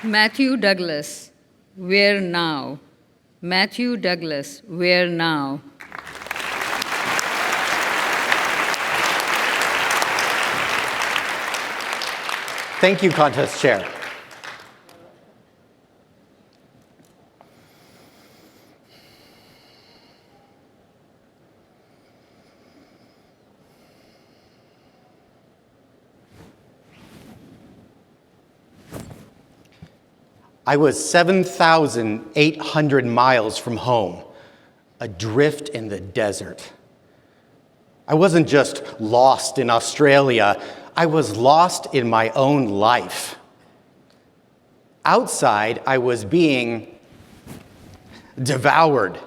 Matthew Douglas, where now? Matthew Douglas, where now? Thank you, Contest Chair. I was 7,800 miles from home, adrift in the desert. I wasn't just lost in Australia, I was lost in my own life. Outside, I was being devoured.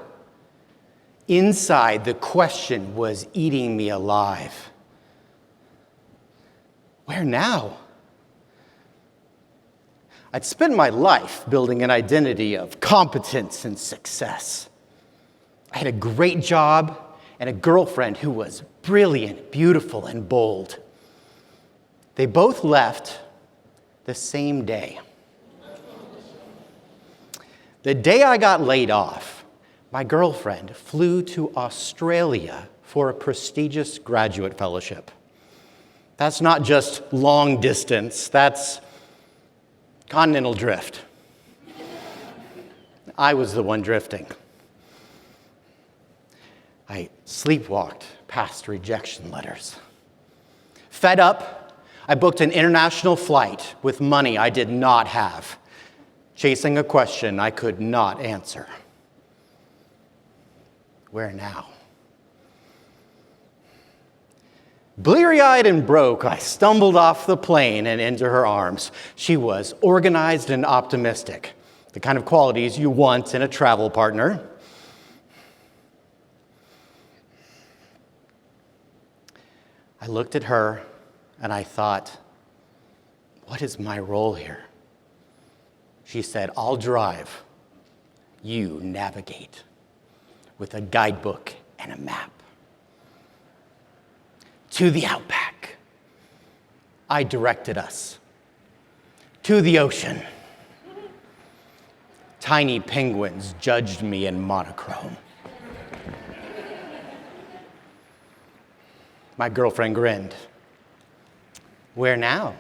Inside, the question was eating me alive. Where now? I'd spent my life building an identity of competence and success. I had a great job and a girlfriend who was brilliant, beautiful, and bold. They both left the same day. The day I got laid off, my girlfriend flew to Australia for a prestigious graduate fellowship. That's not just long distance, that's continental drift. I was the one drifting. I sleepwalked past rejection letters. Fed up, I booked an international flight with money I did not have, chasing a question I could not answer. Where now? Bleary-eyed and broke, I stumbled off the plane and into her arms. She was organized and optimistic, the kind of qualities you want in a travel partner. I looked at her and I thought, what is my role here? She said, I'll drive, you navigate, with a guidebook and a map. To the outback. I directed us. To the ocean. Tiny penguins judged me in monochrome. My girlfriend grinned. Where now?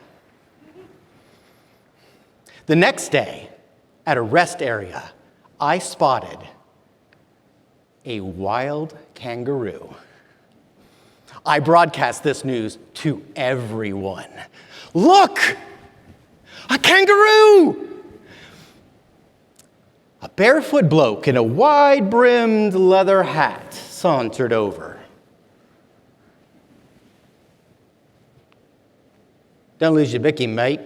The next day, at a rest area, I spotted a wild kangaroo. I broadcast this news to everyone. Look! A kangaroo! A barefoot bloke in a wide-brimmed leather hat sauntered over. Don't lose your bicky, mate.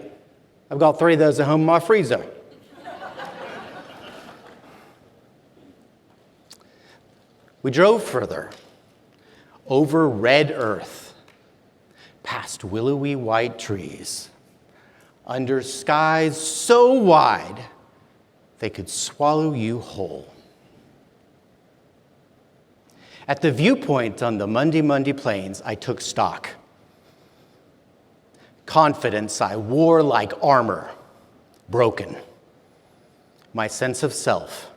I've got 3 of those at home in my freezer. We drove further. Over red earth, past willowy white trees, under skies so wide they could swallow you whole. At the viewpoint on the Mundi Plains, I took stock. Confidence I wore like armor, broken. My sense of self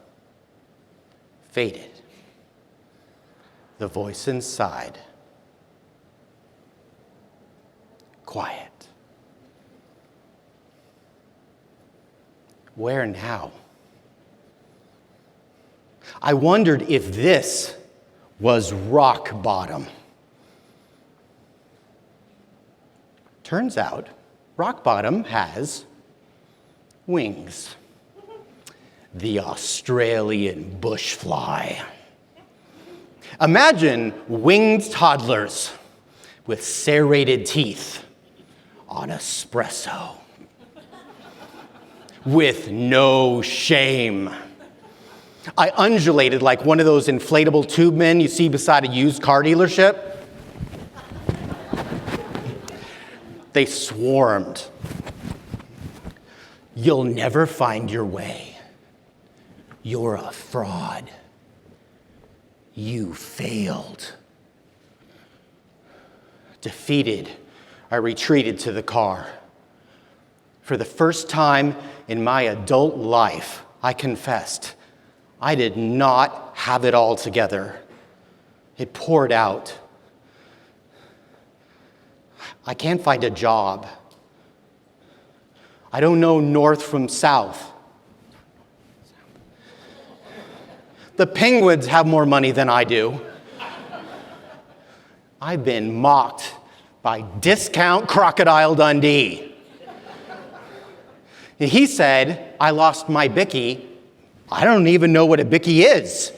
faded. The voice inside, quiet. Where now? I wondered if this was rock bottom. Turns out, rock bottom has wings. The Australian bush fly. Imagine winged toddlers with serrated teeth on espresso. With no shame. I undulated like one of those inflatable tube men you see beside a used car dealership. They swarmed. You'll never find your way. You're a fraud. You failed. Defeated, I retreated to the car. For the first time in my adult life, I confessed I did not have it all together. It poured out. I can't find a job. I don't know north from south. The Penguins have more money than I do. I've been mocked by Discount Crocodile Dundee. He said, I lost my Bicky. I don't even know what a Bicky is.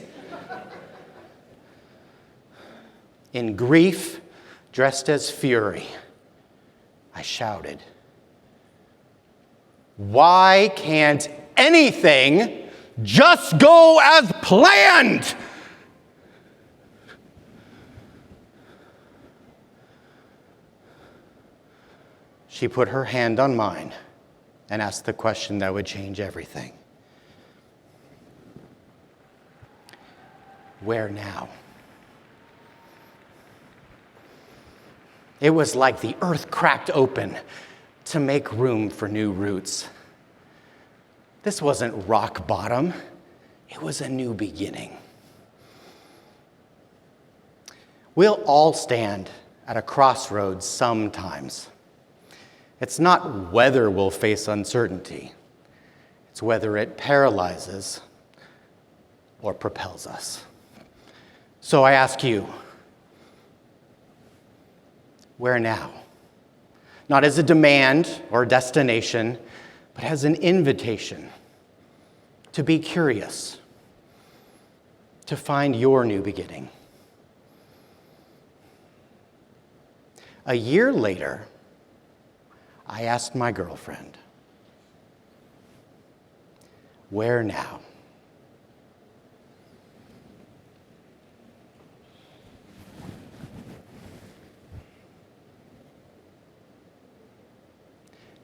In grief, dressed as fury, I shouted, why can't anything just go as planned? She put her hand on mine and asked the question that would change everything. Where now? It was like the earth cracked open to make room for new roots. This wasn't rock bottom. It was a new beginning. We'll all stand at a crossroads sometimes. It's not whether we'll face uncertainty. It's whether it paralyzes or propels us. So I ask you, where now? Not as a demand or a destination, but as an invitation to be curious, to find your new beginning. A year later, I asked my girlfriend, where now?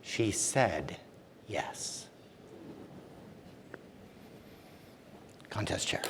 She said yes. Contest chair.